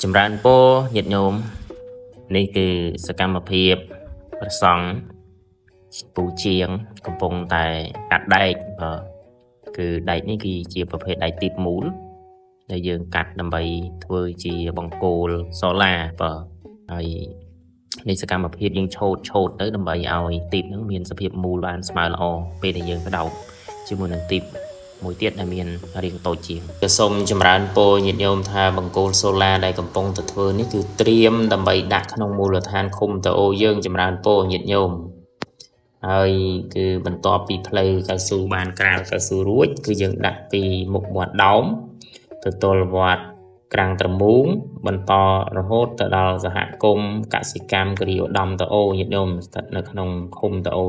ចម្រើនពរញាតិញោមនេះគឺសកម្មភាពព្រះសង្ឃពូជាងកំពុងតែកាត់ដែកគឺដែកនេះគឺជាប្រភេទដែកទីបមូលដែលយើងកាត់ដើម្បីធ្វើជាបង្គោលសូឡាហើយនេះសកម្មភាពយើងឆូតទៅដើម្បីឲ្យទីបហ្នឹងមានសភាពមូលបានស្មើល្អពេលដែលយើងបដោតជាមួយនឹងទីបមួយទៀតដែលមានរាងតូចជាងសូមចម្រើនពរញាតិញោមថាបង្គោលសូឡាដែលកំពុងទៅធ្វើនេះគឺត្រៀមដើម្បីដាក់ក្នុងមូលដ្ឋានឃុំតអូយើងចម្រើនពរញាតិញោមហើយគឺបន្ទាប់ពីផ្លូវកៅស៊ូបានក្រាលកៅស៊ូរួចគឺយើងដាក់ពីមុខវត្តដោមទៅទល់វត្តក្រាំងត្រមូងបន្តរហូតទៅដល់សហគមន៍កសិកម្មគិរីឧត្តមតអូញាតិញោមស្ថិតនៅក្នុងឃុំតអូ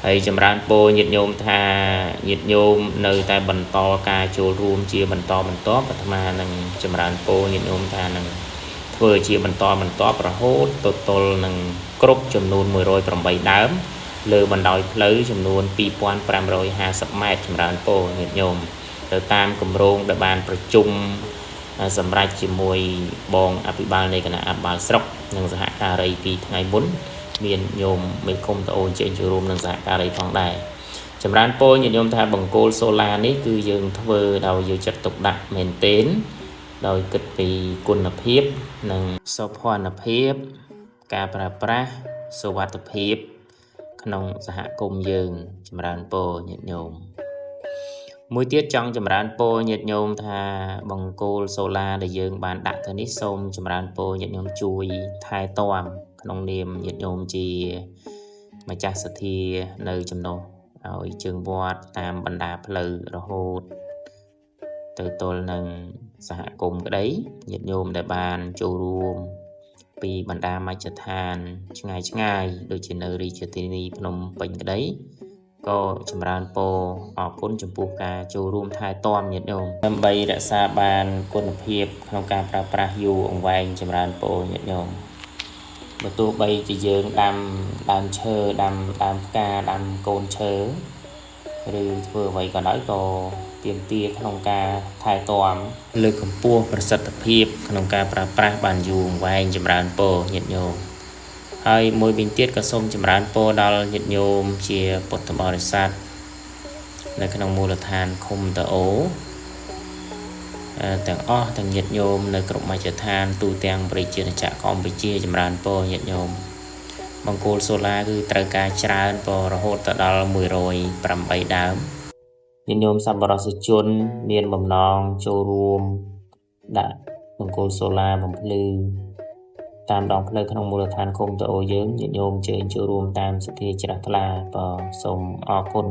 ហើយចម្រើនពរញាតិញោមថាញាតិញោមនៅតែបន្តការចូលរួមជាបន្តអាត្មានឹងចម្រើនពរញាតិញោមថានឹងធ្វើជាបន្តរហូតទៅទល់នឹងគ្រប់ចំនួន108ដើមលើបណ្ដោយផ្លូវចំនួន2550ម៉ែត្រចម្រើនពរញាតិញោមទៅតាមគម្រោងដែលបានប្រជុំសម្រាប់ជាមួយបងអភិបាលនៃគណៈអភិបាលស្រុកនិងសហការីពីថ្ងៃមុនមានញោមមេឃុំតអូនចេញចូលរួមនឹងសហការីផងដែរចម្រើនពរញាតិញោមថាបង្គោលសូឡានេះគឺយើងធ្វើដោយយកចិត្តទុកដាក់មែនទែនដោយគិតពីគុណភាពនិងសោភ័ណភាពការប្រើប្រាស់សុវត្ថិភាពក្នុងសហគមន៍យើងចម្រើនពរញាតិញោមមួយទៀតចង់ចម្រើនពរញាតិញោមថាបង្គោលសូឡាដែលយើងបានដាក់ទៅនេះសូមចម្រើនពរញាតិញោមជួយថែទាំក្នុងនាមញាតិញោមជាម្ចាស់សទ្ធានៅចំណុះឲ្យជើងវត្តតាមបណ្ដាផ្លូវរហូតទៅទល់នឹងសហគមន៍ក្តីញាតិញោមដែលបានចូលរួមពីបណ្ដាមជ្ឈដ្ឋានឆ្ងាយដូចជានៅរាជធានីភ្នំពេញក្តីក៏ចម្រើនពរអរគុណចំពោះការចូលរួមថែទាំញាតិញោមដើម្បីរក្សាបានគុណភាពក្នុងការប្រើប្រាស់យូរអង្វែងចម្រើនពរញាតិញោមបើទោះបីជាយើងដាំដើមឈើដាំផ្កាដាំកូនឈើឬធ្វើអ្វីក៏ដោយក៏ទាមទារក្នុងការថែទាំលើកកម្ពស់ប្រសិទ្ធភាពក្នុងការប្រើប្រាស់បានយូរអង្វែងចម្រើនពរញាតិញោមហើយមួយវិញទៀតក៏សូមចម្រើនពរដល់ញាតិញោមជាពុទ្ធបរិស័ទនៅក្នុងមូលដ្ឋានឃុំតអូទាំងអស់ទាំងញាតិញោមនៅគ្រប់មជ្ឈដ្ឋានទូទាំងប្រជាជាតិកម្ពុជាចម្រើនពរញាតិញោមបង្គោលសូឡាគឺត្រូវការច្រើនពររហូតដល់108ដើមញាតិញោមសប្បុរសជនមានបំណងចូលរួមដាក់បង្គោលសូឡាបំភ្លឺតាមដងផ្លូវក្នុងមូលដ្ឋានឃុំតអូយើងញាតិញោមអញ្ជើញចូលរួមតាមសទ្ធាជ្រះថ្លាសូមអរគុណ